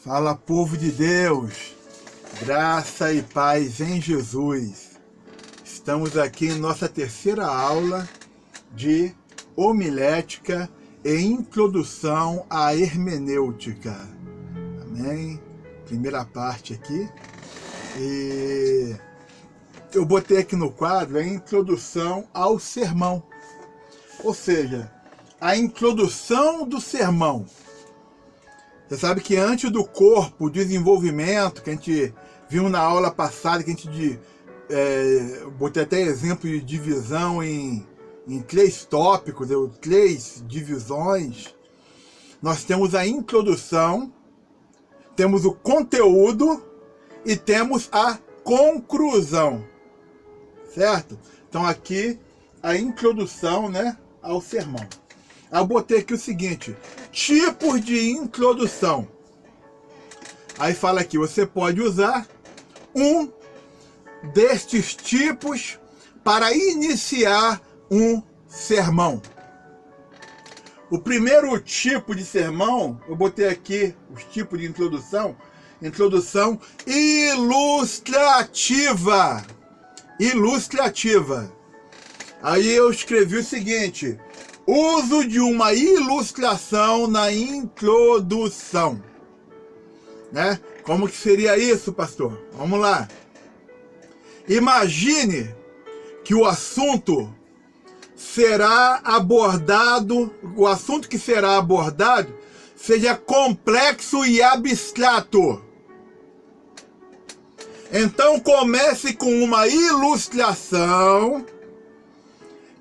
Fala, povo de Deus, graça e paz em Jesus. Estamos aqui em nossa terceira aula de homilética e introdução à hermenêutica. Amém? Primeira parte aqui. E eu botei aqui no quadro a introdução ao sermão. Ou seja, a introdução do sermão. Você sabe que antes do corpo, o desenvolvimento, que a gente viu na aula passada, que a gente botei até exemplo de divisão em 3 tópicos, ou 3 divisões, nós temos a introdução, temos o conteúdo e temos a conclusão, certo? Então aqui a introdução, né, ao sermão. Eu botei aqui o seguinte: tipos de introdução. Aí fala aqui, você pode usar um destes tipos para iniciar um sermão. O primeiro tipo de sermão, eu botei aqui os tipos de introdução. Introdução ilustrativa. Ilustrativa. Aí eu escrevi o seguinte: uso de uma ilustração na introdução. Né? Como que seria isso, pastor? Vamos lá. Imagine que o assunto será abordado, seja complexo e abstrato. Então comece com uma ilustração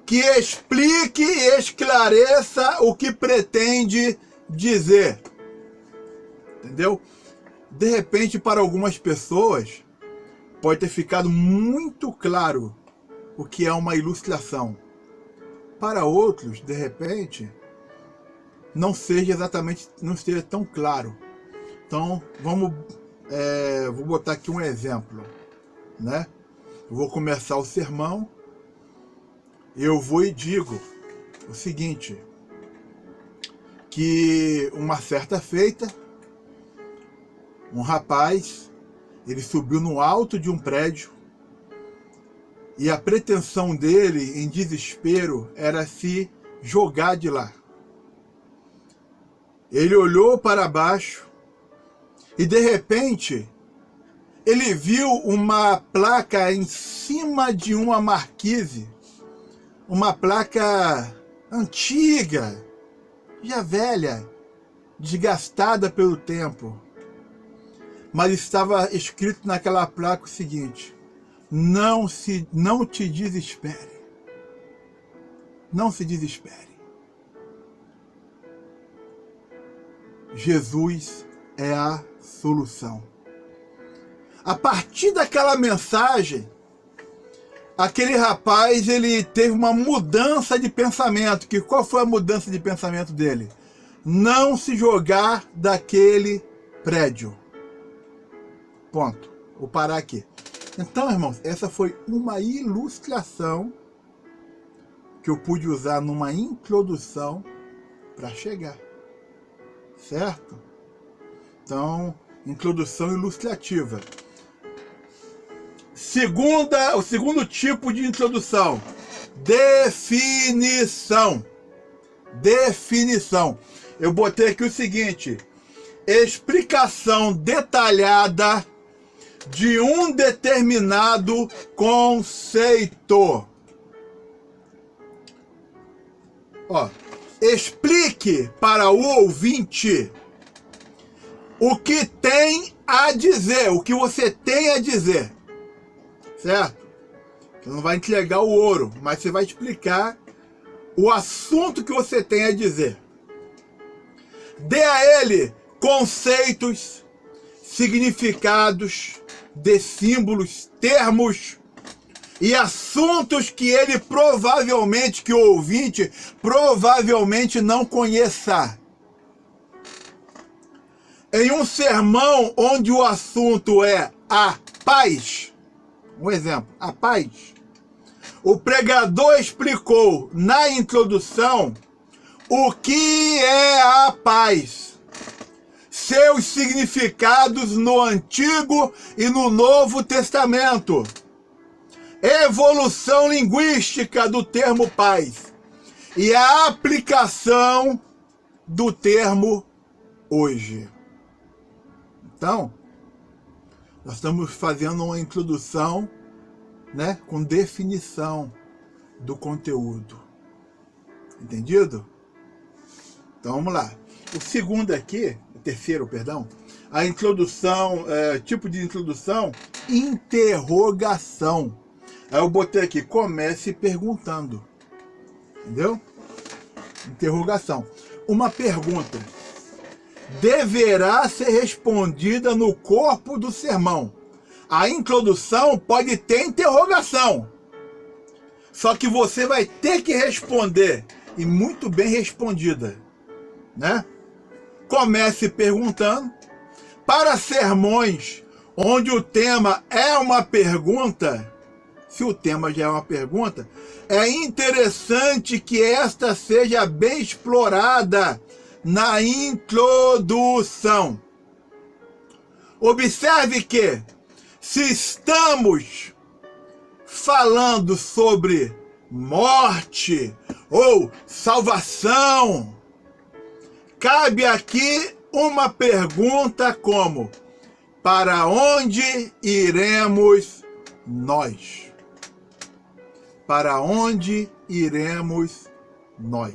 que explique e esclareça o que pretende dizer. Entendeu? De repente, para algumas pessoas, pode ter ficado muito claro o que é uma ilustração. Para outros, de repente, não esteja tão claro. Então, vou botar aqui um exemplo, né? Eu vou começar o sermão. Eu vou e digo o seguinte, que uma certa feita, um rapaz, ele subiu no alto de um prédio e a pretensão dele, em desespero, era se jogar de lá. Ele olhou para baixo e, de repente, ele viu uma placa em cima de uma marquise, uma placa antiga, já velha, desgastada pelo tempo. Mas estava escrito naquela placa o seguinte: não te desespere. Não se desespere. Jesus é a solução. A partir daquela mensagem, aquele rapaz, ele teve uma mudança de pensamento. Qual foi a mudança de pensamento dele? Não se jogar daquele prédio. Ponto. Vou parar aqui. Então, irmãos, essa foi uma ilustração que eu pude usar numa introdução para chegar. Certo? Então, introdução ilustrativa. O segundo tipo de introdução, definição. Definição. Eu botei aqui o seguinte: explicação detalhada de um determinado conceito. Explique para o ouvinte o que tem a dizer, o que você tem a dizer. Certo? Você não vai entregar o ouro, mas você vai explicar o assunto que você tem a dizer. Dê a ele conceitos, significados de símbolos, termos e assuntos que ele que o ouvinte provavelmente não conheça. Em um sermão onde o assunto é a paz, um exemplo, a paz, o pregador explicou na introdução o que é a paz. seus significados no Antigo e no Novo Testamento. Evolução linguística do termo paz e a aplicação do termo hoje. Então, nós estamos fazendo uma introdução, né, com definição do conteúdo. Entendido? Então vamos lá. O segundo aqui, o terceiro, perdão, a introdução, tipo de introdução, interrogação. Aí eu botei aqui, comece perguntando. Entendeu? Interrogação. Uma pergunta deverá ser respondida no corpo do sermão. A introdução pode ter interrogação. Só que você vai ter que responder, e muito bem respondida, né? Comece perguntando. Para sermões onde o tema é uma pergunta, se o tema já é uma pergunta, é interessante que esta seja bem explorada na introdução. Observe que, se estamos falando sobre morte ou salvação, cabe aqui uma pergunta como: para onde iremos nós? Para onde iremos nós?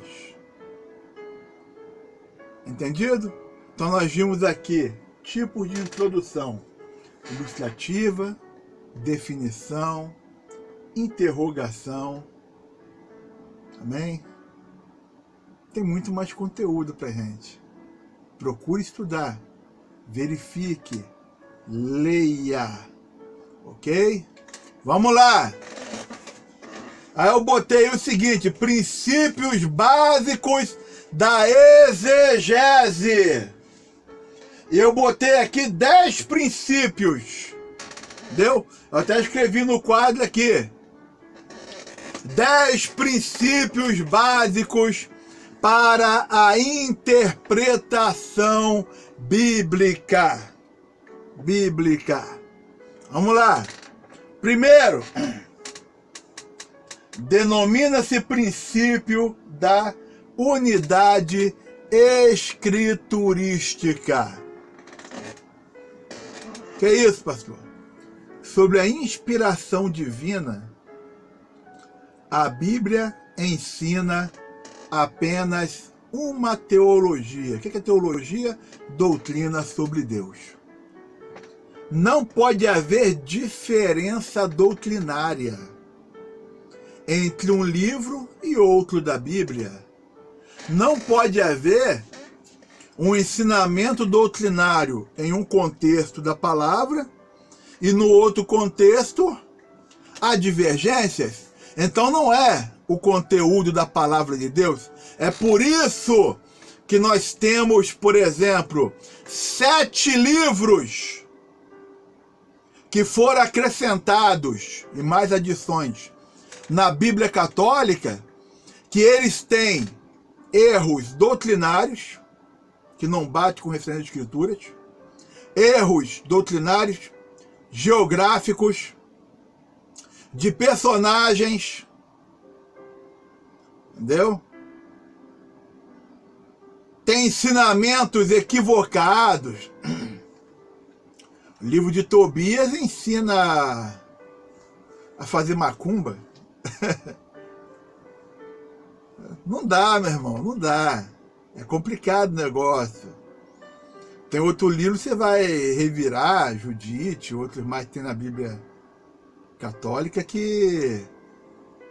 Entendido? Então nós vimos aqui tipos de introdução: ilustrativa, definição, interrogação. Amém? Tem muito mais conteúdo pra gente. Procure estudar, verifique, leia, ok? Vamos lá! Aí eu botei o seguinte: princípios básicos da exegese. E eu botei aqui 10 princípios. Entendeu? Eu até escrevi no quadro aqui: 10 princípios básicos para a interpretação bíblica. Vamos lá. Primeiro, denomina-se princípio da unidade escriturística. Que é isso, pastor? Sobre a inspiração divina, a Bíblia ensina apenas uma teologia. O que é teologia? Doutrina sobre Deus. Não pode haver diferença doutrinária entre um livro e outro da Bíblia. Não pode haver um ensinamento doutrinário em um contexto da palavra e no outro contexto há divergências. Então não é o conteúdo da palavra de Deus. É por isso que nós temos, por exemplo, 7 livros que foram acrescentados, e mais adições, na Bíblia Católica, que eles têm erros doutrinários, que não bate com o restante das Escrituras, erros doutrinários, geográficos, de personagens, entendeu? Tem ensinamentos equivocados. O livro de Tobias ensina a fazer macumba. Não dá, meu irmão, não dá. É complicado o negócio. Tem outro livro, você vai revirar, Judite, outros mais que tem na Bíblia Católica, que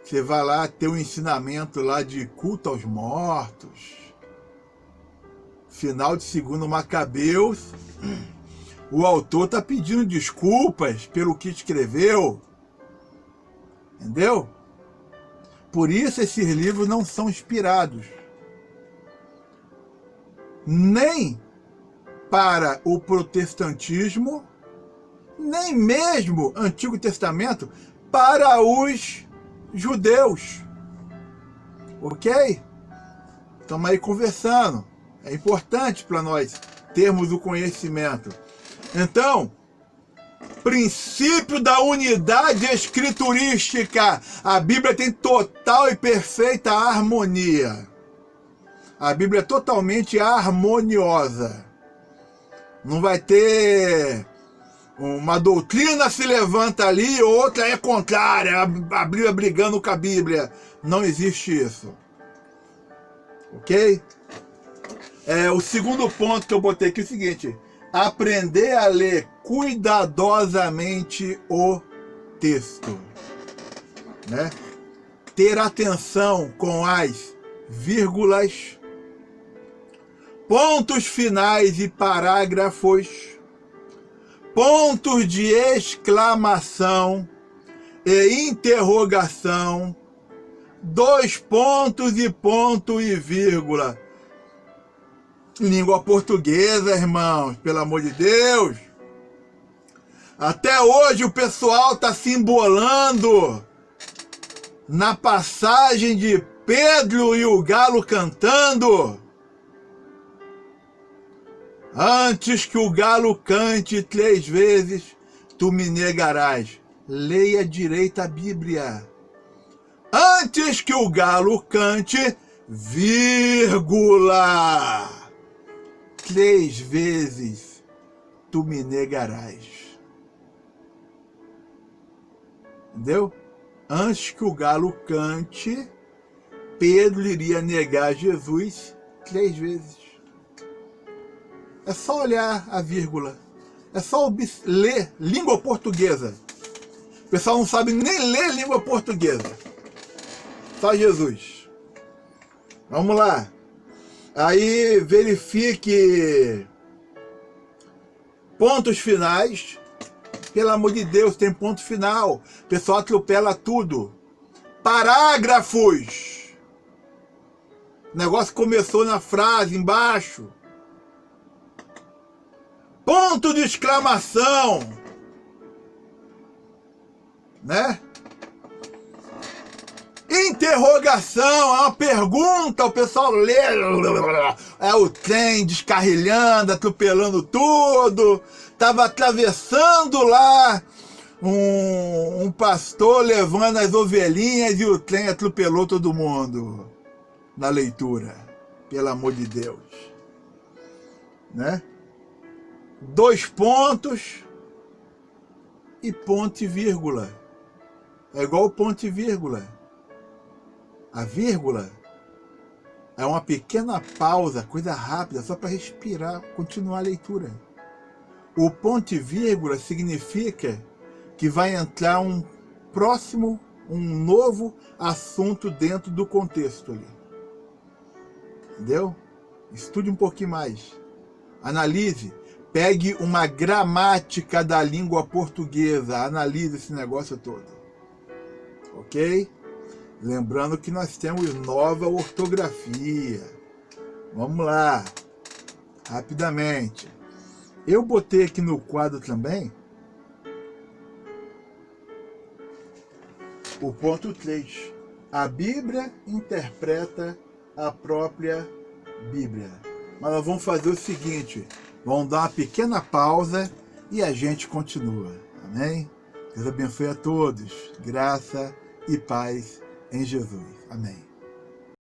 você vai lá ter um ensinamento lá de culto aos mortos. Final de 2 Macabeus, o autor está pedindo desculpas pelo que escreveu. Entendeu? Por isso esses livros não são inspirados. Nem para o protestantismo, nem mesmo Antigo Testamento, para os judeus. Ok? Estamos aí conversando. É importante para nós termos o conhecimento. Então, princípio da unidade escriturística. A Bíblia tem total e perfeita harmonia. A Bíblia é totalmente harmoniosa. Não vai ter uma doutrina se levanta ali, outra é contrária, a Bíblia brigando com a Bíblia. Não existe isso. Ok? O segundo ponto que eu botei aqui é o seguinte: aprender a ler cuidadosamente o texto, né? Ter atenção com as vírgulas, pontos finais e parágrafos, pontos de exclamação e interrogação, dois pontos e ponto e vírgula. Língua portuguesa, irmãos, pelo amor de Deus. Até hoje o pessoal está se embolando na passagem de Pedro e o galo cantando. Antes que o galo cante 3 vezes, tu me negarás. Leia direito a Bíblia. Antes que o galo cante, vírgula, 3 vezes tu me negarás. Entendeu? Antes que o galo cante, Pedro iria negar Jesus 3 vezes. É só olhar a vírgula. É só ler língua portuguesa. O pessoal não sabe nem ler língua portuguesa. Só Jesus. Vamos lá. Aí verifique pontos finais. Pelo amor de Deus, tem ponto final. O pessoal atropela tudo. Parágrafos. O negócio começou na frase embaixo. Ponto de exclamação. Né? Interrogação, é uma pergunta, o pessoal lê, é o trem descarrilhando, atropelando tudo, estava atravessando lá um pastor levando as ovelhinhas e o trem atropelou todo mundo na leitura, pelo amor de Deus. Né? 2 pontos e ponto e vírgula, é igual ponto e vírgula. A vírgula é uma pequena pausa, coisa rápida, só para respirar, continuar a leitura. O ponto e vírgula significa que vai entrar um próximo, um novo assunto dentro do contexto ali. Entendeu? Estude um pouquinho mais. Analise. Pegue uma gramática da língua portuguesa. Analise esse negócio todo. Ok? Lembrando que nós temos nova ortografia. Vamos lá. Rapidamente. Eu botei aqui no quadro também o ponto 3. A Bíblia interpreta a própria Bíblia. Mas nós vamos fazer o seguinte. Vamos dar uma pequena pausa e a gente continua. Amém? Deus abençoe a todos. Graça e paz em Jesus. Amém.